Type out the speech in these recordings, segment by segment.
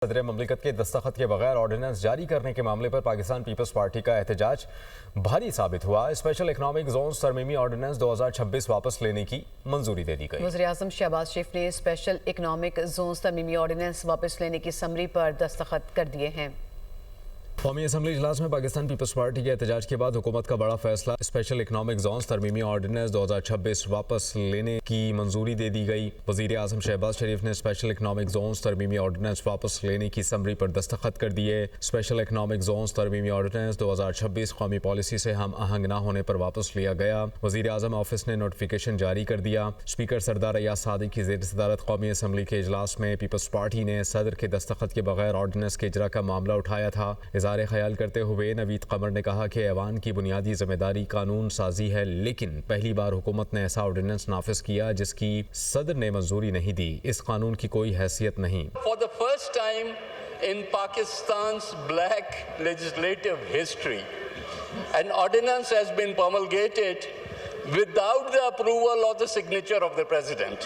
صدر مملکت کے دستخط کے بغیر آرڈیننس جاری کرنے کے معاملے پر پاکستان پیپلز پارٹی کا احتجاج بھاری ثابت ہوا۔ اسپیشل اکنامک زونز ترمیمی آرڈیننس 2026 واپس لینے کی منظوری دے دی گئی۔ وزیراعظم شہباز شریف نے اسپیشل اکنامک زونز ترمیمی آرڈیننس واپس لینے کی سمری پر دستخط کر دیے ہیں۔ قومی اسمبلی اجلاس میں پاکستان پیپلز پارٹی کے احتجاج کے بعد حکومت کا بڑا فیصلہ، اسپیشل اکنامک زونز ترمیمی آرڈیننس 2026 واپس لینے کی منظوری دے دی گئی۔ وزیر اعظم شہباز شریف نے اسپیشل اکنامک زونز ترمیمی آرڈیننس واپس لینے کی سمری پر دستخط کر دیے۔ اسپیشل اکنامک زونز ترمیمی آرڈیننس 2026 قومی پالیسی سے ہم آہنگ نہ ہونے پر واپس لیا گیا۔ وزیر اعظم آفس نے نوٹیفیکیشن جاری کر دیا۔ اسپیکر سردار ایاز صادق کی زیر صدارت قومی اسمبلی کے اجلاس میں پیپلز پارٹی نے صدر کے دستخط کے بغیر آرڈیننس کے اجرا کا معاملہ اٹھایا تھا۔ اظہار خیال کرتے ہوئے نوید قمر نے کہا کہ ایوان کی بنیادی ذمہ داری قانون سازی ہے، لیکن پہلی بار حکومت نے ایسا آرڈیننس نافذ کیا جس کی صدر نے منظوری نہیں دی۔ اس قانون کی کوئی حیثیت نہیں۔ For the first time in Pakistan's black legislative history, an ordinance has been promulgated without the approval or the signature of the president,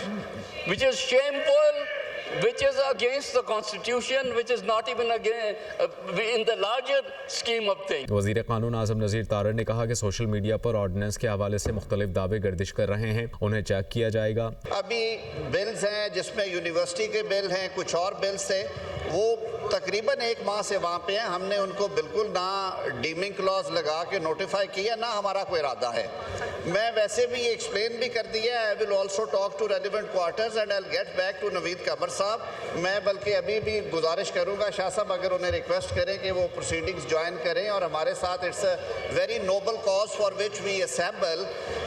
which is shameful, which is against the constitution, which is not even in the larger scheme of things. وزیر قانون اعظم نذیر تارڑ نے کہا کہ social media پر ordinance کے حوالے سے مختلف دعوے گردش کر رہے ہیں، انہیں چیک کیا جائے گا۔ ابھی بلز ہیں جس میں یونیورسٹی کے بل ہیں، کچھ اور بلز تھے، وہ تقریباً 1 ماہ سے وہاں پہ ہیں۔ ہم نے ان کو بالکل نہ ڈیمنگ کلاز لگا کے نوٹیفائی کیا، نہ ہمارا کوئی ارادہ ہے۔ میں ویسے بھی یہ ایکسپلین بھی کر دیا ہے، I will also talk to relevant quarters and I'll get back to نوید قمر صاحب۔ میں بلکہ ابھی بھی گزارش کروں گا شاہ صاحب اگر انہیں ریکویسٹ کریں کہ وہ پروسیڈنگز جوائن کریں اور ہمارے ساتھ it's a very noble cause for which we assemble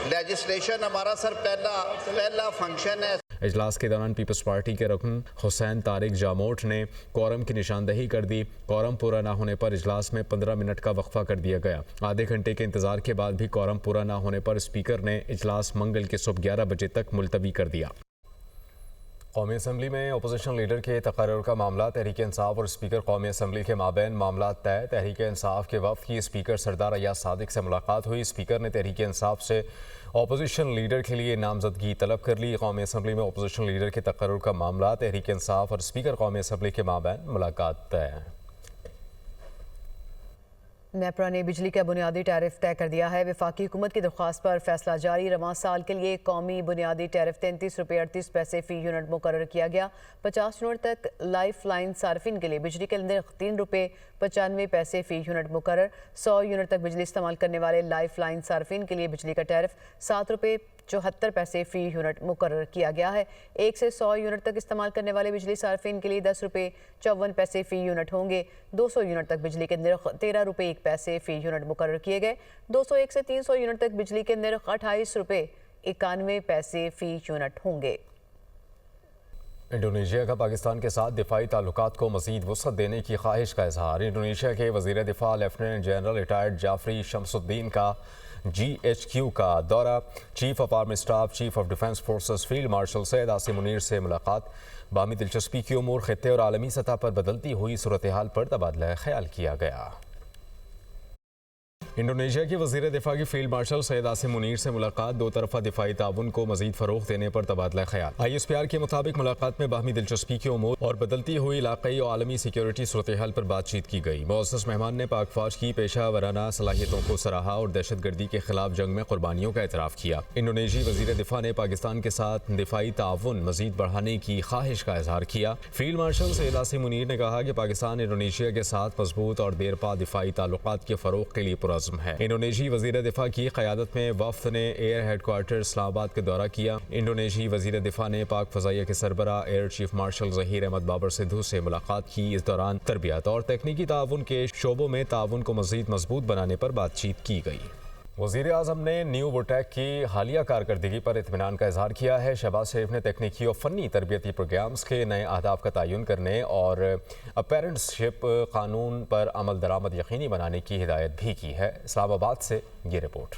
legislation, ہمارا سر پہلا فنکشن ہے۔ اجلاس کے دوران پیپلز پارٹی کے رکن حسین طارق جاموٹ نے کورم کی نشاندہی کر دی۔ کورم پورا نہ ہونے پر اجلاس میں 15 منٹ کا وقفہ کر دیا گیا۔ آدھے گھنٹے کے انتظار کے بعد بھی کورم پورا نہ ہونے پر اسپیکر نے اجلاس منگل کے صبح 11 بجے تک ملتوی کر دیا۔ قومی اسمبلی میں اپوزیشن لیڈر کے تقرر کا معاملہ، تحریک انصاف اور اسپیکر قومی اسمبلی کے مابین معاملات طے۔ تحریک انصاف کے وفد کی اسپیکر سردار ایاز صادق سے ملاقات ہوئی۔ اسپیکر نے تحریک انصاف سے اپوزیشن لیڈر کے لیے نامزدگی طلب کر لی۔ قومی اسمبلی میں اپوزیشن لیڈر کے تقرر کا معاملہ، تحریک انصاف اور اسپیکر قومی اسمبلی کے مابین ملاقات طے۔ نیپرا نے بجلی کا بنیادی ٹیرف طے کر دیا ہے۔ وفاقی حکومت کی درخواست پر فیصلہ جاری۔ رواں سال کے لیے قومی بنیادی ٹیرف 33.38 فی یونٹ مقرر کیا گیا۔ 50 یونٹ تک لائف لائن صارفین کے لیے بجلی کے اندر 3.95 روپے فی یونٹ مقرر۔ 100 یونٹ تک بجلی استعمال کرنے والے لائف لائن صارفین کے لیے بجلی کا ٹیرف 7.74 فی یونٹ مقرر کیا گیا ہے۔ 1 سے 100 یونٹ تک استعمال کرنے والے بجلی صارفین کے لیے 10.54 فی یونٹ ہوں گے۔ 200 یونٹ تک بجلی کے نرخ 13.01 فی یونٹ مقرر کیے گئے۔ 201 سے 300 یونٹ تک بجلی کے نرخ 28.91 فی یونٹ ہوں گے۔ انڈونیشیا کا پاکستان کے ساتھ دفاعی تعلقات کو مزید وسعت دینے کی خواہش کا اظہار۔ انڈونیشیا کے وزیر دفاع lieutenant general retired Sjafrie Sjamsoeddin کا GHQ کا دورہ۔ Chief of army staff, chief of defence forces field marshal Syed Asim Munir سے ملاقات۔ باہمی دلچسپی کی امور، خطے اور عالمی سطح پر بدلتی ہوئی صورتحال پر تبادلہ خیال کیا گیا۔ انڈونیشیا کے وزیر دفاع کی فیلڈ مارشل سید عاصم منیر سے ملاقات، دو طرفہ دفاعی تعاون کو مزید فروغ دینے پر تبادلہ خیال۔ ISPR کے مطابق ملاقات میں باہمی دلچسپی کے امور اور بدلتی ہوئی علاقائی اور عالمی سیکیورٹی صورتحال پر بات چیت کی گئی۔ معزز مہمان نے پاک فوج کی پیشہ ورانہ صلاحیتوں کو سراہا اور دہشت گردی کے خلاف جنگ میں قربانیوں کا اعتراف کیا۔ انڈونیشی وزیر دفاع نے پاکستان کے ساتھ دفاعی تعاون مزید بڑھانے کی خواہش کا اظہار کیا۔ فیلڈ مارشل سید عاصم منیر نے کہا کہ پاکستان انڈونیشیا کے ساتھ مضبوط اور دیرپا دفاعی تعلقات کے فروغ کے لیے پرعزم ہے۔ انڈونیشی وزیر دفاع کی قیادت میں وفد نے ایئر ہیڈ کوارٹر اسلام آباد کا دورہ کیا۔ انڈونیشی وزیر دفاع نے پاک فضائیہ کے سربراہ air chief marshal Zaheer Ahmed Babar Sidhu سے ملاقات کی۔ اس دوران تربیت اور تکنیکی تعاون کے شعبوں میں تعاون کو مزید مضبوط بنانے پر بات چیت کی گئی۔ وزیر اعظم نے نیو ووٹیک کی حالیہ کارکردگی پر اطمینان کا اظہار کیا ہے۔ شہباز شریف نے تکنیکی اور فنی تربیتی پروگرامز کے نئے اہداف کا تعین کرنے اور اپرنٹسشپ قانون پر عمل درآمد یقینی بنانے کی ہدایت بھی کی ہے۔ اسلام آباد سے یہ رپورٹ۔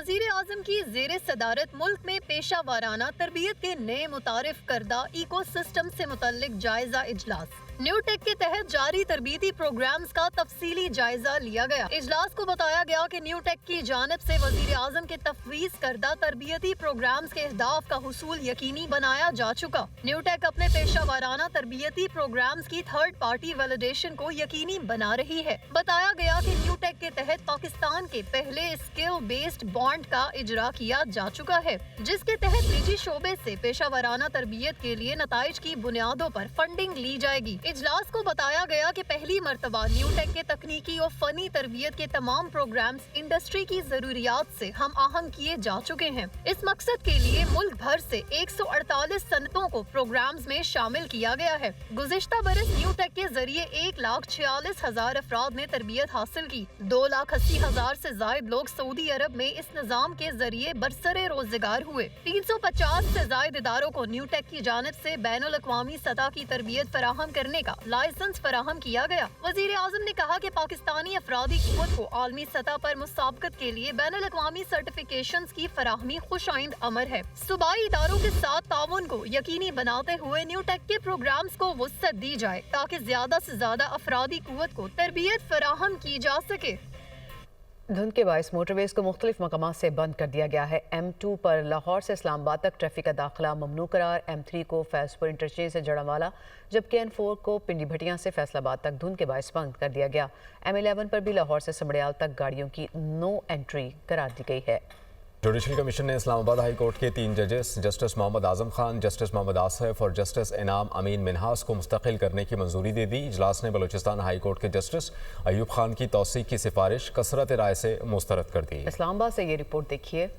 वजीर आजम की ज़ेरे सदारत मुल्क में पेशा वाराना तरबियत के नए मुतारिफ करदा इको सिस्टम से मुतल्लिक जायजा इजलास। न्यू टेक के तहत जारी तरबीती प्रोग्राम्स का तफसीली जायजा लिया गया। इजलास को बताया गया कि न्यू टेक की जानिब से वजीर आजम के तफवीज करदा तरबियती प्रोग्राम्स के अहदाफ का हुसूल यकीनी बनाया जा चुका। न्यू टेक अपने पेशा वाराना तरबियती प्रोग्राम्स की थर्ड पार्टी वैलिडेशन को यकीनी बना रही है। बताया गया कि न्यू टेक के तहत पाकिस्तान के पहले स्किल बेस्ड बॉन्ड का इजरा किया जा चुका है, जिसके तहत निजी शोबे से पेशा वाराना तरबियत के लिए नताइज की बुनियादों पर फंडिंग ली जाएगी। इजलास को बताया गया कि पहली मर्तबा न्यू टेक के तकनीकी और फनी तरबियत के तमाम प्रोग्राम्स इंडस्ट्री की जरूरियात से हम आहंग किए जा चुके हैं। इस मकसद के लिए मुल्क भर से 148 सनतों को प्रोग्राम्स में शामिल किया गया है। गुज़िश्ता बरस न्यू टेक के जरिए 1,46,000 अफराद ने तरबियत हासिल की। 2,80,000 से जायद लोग सऊदी अरब में इस निज़ाम के जरिए बरसरे रोजगार हुए। 350 से जायद इदारों को न्यू टेक की जानिब से बैनुल अक़वामी सतह की तरबियत फराहम करने का लाइसेंस फराहम किया गया। वजीर आजम ने कहा कि पाकिस्तानी अफरादी क़ुव्वत को आलमी सतह पर मुसाबकत के लिए बैनुल अक़वामी सर्टिफिकेशंस की फराहमी खुशाइंद अमर है। सूबाई इदारों के साथ ताउन को यकीनी बनाते हुए न्यू टेक के प्रोग्राम्स को वुसअत दी जाए ताकि ज्यादा से ज्यादा अफरादी क़ुव्वत को तरबियत फराहम की जा सके। धुंध के बायस मोटरवेज को मुख्तलिफ मकामात से बंद कर दिया गया है। M2 पर लाहौर से इस्लामाबाद तक ट्रैफिक का दाखिला ममनू करार। M3 को फैज़पुर इंटरचेंज से जड़ावाला, जबकि N4 को पिंडी भटियां से फैसलाबाद तक धुंध के बायस बंद कर दिया गया। M11 पर भी लाहौर से समड़ियाल तक गाड़ियों की नो एंट्री करार दी गई है। जुडिशल कमीशन ने इस्लामाबाद हाई कोर्ट के 3 जजेस जस्टिस मोहम्मद आजम खान, जस्टिस मोहम्मद आसिफ और जस्टिस इनाम अमीन मिन्हास को मुस्तकिल करने की मंजूरी दे दी। इजलास ने बलूचिस्तान हाई कोर्ट के जस्टिस अयूब खान की तौसीक की सिफारिश कसरत राय से मुस्तरद कर दी। इस्लामाबाद से ये रिपोर्ट देखिए।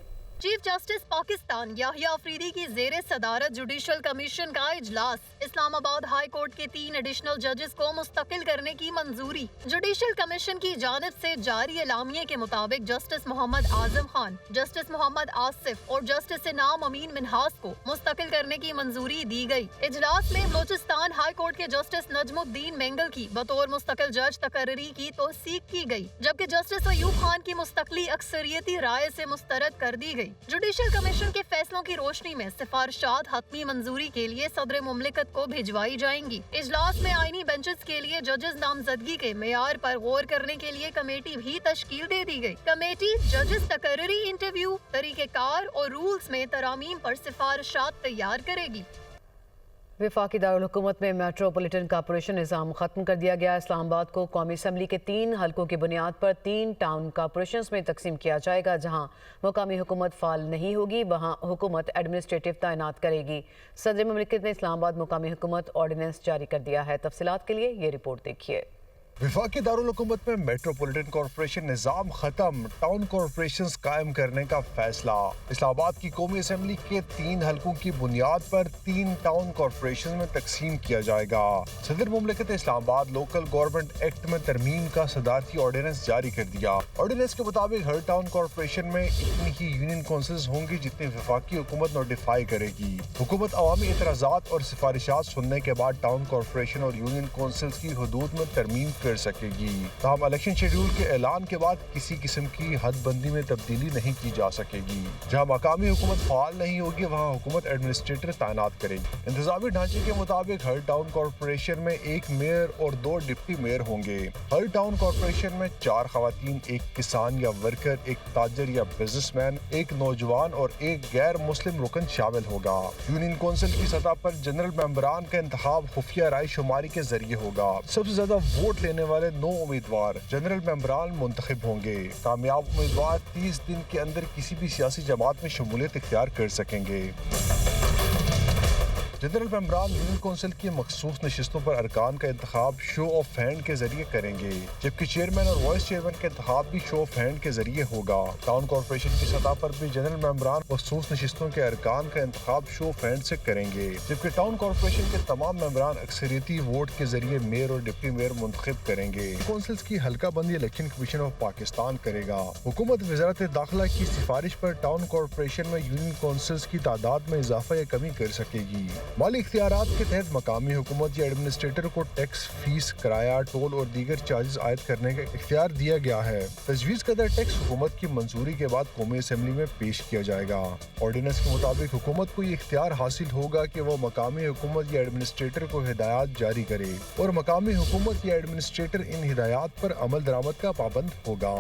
चीफ जस्टिस पाकिस्तान याहिया अफरीदी की ज़ेरे सदारत जुडिशल कमीशन का इजलास। इस्लामाबाद हाई कोर्ट के 3 एडिशनल जजेस को मुस्तकिल करने की मंजूरी। जुडिशल कमीशन की जानिब से जारी एलामिये के मुताबिक जस्टिस मोहम्मद आजम खान, जस्टिस मोहम्मद आसिफ और जस्टिस इनाम अमीन मिन्हास को मुस्तकिल करने की मंजूरी दी गई। इजलास में बलूचिस्तान हाई कोर्ट के जस्टिस नजमुद्दीन मेंगल की बतौर मुस्तकिल जज तकर्री की तौसीक की गई, जबकि जस्टिस अयूब खान की मुस्तकली अक्सरियती राय से मुस्तरद कर दी गई। जुडिशल कमीशन के फैसलों की रोशनी में सिफारिशात हतमी मंजूरी के लिए सदर मुमलिकत को भिजवाई जाएंगी। इजलास में आईनी बेंचेस के लिए जजेस नामजदगी के मेयार पर गौर करने के लिए कमेटी भी तश्कील दे दी गई। कमेटी जजेस तकर्री इंटरव्यू, तरीक़ेकार और रूल्स में तरामीम पर सिफारिशात तैयार करेगी। वफाकी दारुल हुकूमत में मेट्रोपॉलिटन कॉरपोरेशन निज़ाम ख़त्म कर दिया गया। इस्लामाबाद को कौमी असम्बली के 3 हलकों की बुनियाद पर 3 टाउन कॉरपोरेशंस में तकसीम किया जाएगा। जहां मुकामी हुकूमत फ़ाल नहीं होगी, वहां हुकूमत एडमिनिस्ट्रेटिव तैनात करेगी। सदर मुमलिकत ने इस्लामाबाद मुकामी हुकूमत ऑर्डिनेंस जारी कर दिया है। तफसीलात के लिए ये रिपोर्ट देखिए। वफाकी दारुल हुकूमत में मेट्रोपॉलिटन कॉरपोरेशन निज़ाम ख़त्म, टाउन कॉरपोरेशंस कायम करने का फैसला। इस्लामाबाद की कौमी असम्बली के 3 हलकों की बुनियाद पर 3 टाउन कॉरपोरेशन में तकसीम किया जाएगा। सदर मुमलिकत इस्लामाबाद लोकल गवर्नमेंट एक्ट में तरमीम का सदारती ऑर्डिनेंस जारी कर दिया। ऑर्डिनेंस के मुताबिक हर टाउन कॉरपोरेशन में इतनी ही यूनियन काउंसिल्स होंगी जितनी वफाकी हुकूमत नोटिफाई करेगी। हुकूमत अवामी एतराज़ात और सिफारिशात सुनने के बाद टाउन कॉरपोरेशन और यूनियन काउंसिल्स की हदूद में तरमीम कर सकेगी। ताहम इलेक्शन शेड्यूल के ऐलान के बाद किसी किस्म की हदबंदी में तब्दीली नहीं की जा सकेगी। जहां मकामी हुकूमत फाल नहीं होगी, वहां हुकूमत एडमिनिस्ट्रेटर तैनात करेगी। इंतजामी ढांचे के मुताबिक हर टाउन कॉरपोरेशन में 1 मेयर और 2 डिप्टी मेयर होंगे। हर टाउन कॉरपोरेशन में 4 खवातीन, 1 किसान या वर्कर, 1 ताजर या बिजनेसमैन, 1 नौजवान और 1 गैर मुस्लिम रुकन शामिल होगा। यूनियन काउंसिल की सतह पर जनरल मेंबरान का इंतखाब खुफिया राय शुमारी के जरिए होगा। सबसे ज्यादा वोट लेने वाले 9 उम्मीदवार जनरल मेंबरान मुंतखब होंगे। कामयाब उम्मीदवार 30 दिन के अंदर किसी भी सियासी जमात में शमूलियत इख्तियार कर सकेंगे। जनरल मेंबरान यूनियन काउंसिल की मखसूस नशिस्तों पर अरकान का इंतखाब शो ऑफ हैंड के जरिए करेंगे, जबकि चेयरमैन और वाइस चेयरमैन का इंतखाब भी शो ऑफ हैंड के जरिए होगा। टाउन कॉर्पोरेशन की सतह पर भी जनरल मेंबरान मखसूस नशिस्तों के अरकान का इंतखाब शो ऑफ हैंड से करेंगे, जबकि टाउन कॉर्पोरेशन के तमाम मेंबरान अक्सरियती वोट के जरिए मेयर और डिप्टी मेयर मुंतखब करेंगे। काउंसिल्स की हल्का बंदी इलेक्शन कमीशन ऑफ पाकिस्तान करेगा। हुकूमत वजारत दाखिला की सिफारिश पर टाउन कॉर्पोरेशन में यूनियन काउंसिल्स की तादाद में इजाफा या कमी कर सकेगी। माली इख्तियारात के तहत मकामी हुकूमत या एडमिनिस्ट्रेटर को टैक्स, फीस, किराया, टोल और दीगर चार्जेस आयद करने का इख्तियार दिया गया है। तजवीज़ करदा टैक्स हुकूमत की मंजूरी के बाद कौमी असम्बली में पेश किया जाएगा। ऑर्डिनेंस के मुताबिक हुकूमत को ये इख्तियार हासिल होगा कि वो मकामी हुकूमत या एडमिनिस्ट्रेटर को हिदायत जारी करे और मकामी हुकूमत या एडमिनिस्ट्रेटर इन हिदायत पर अमल दरामद का पाबंद होगा।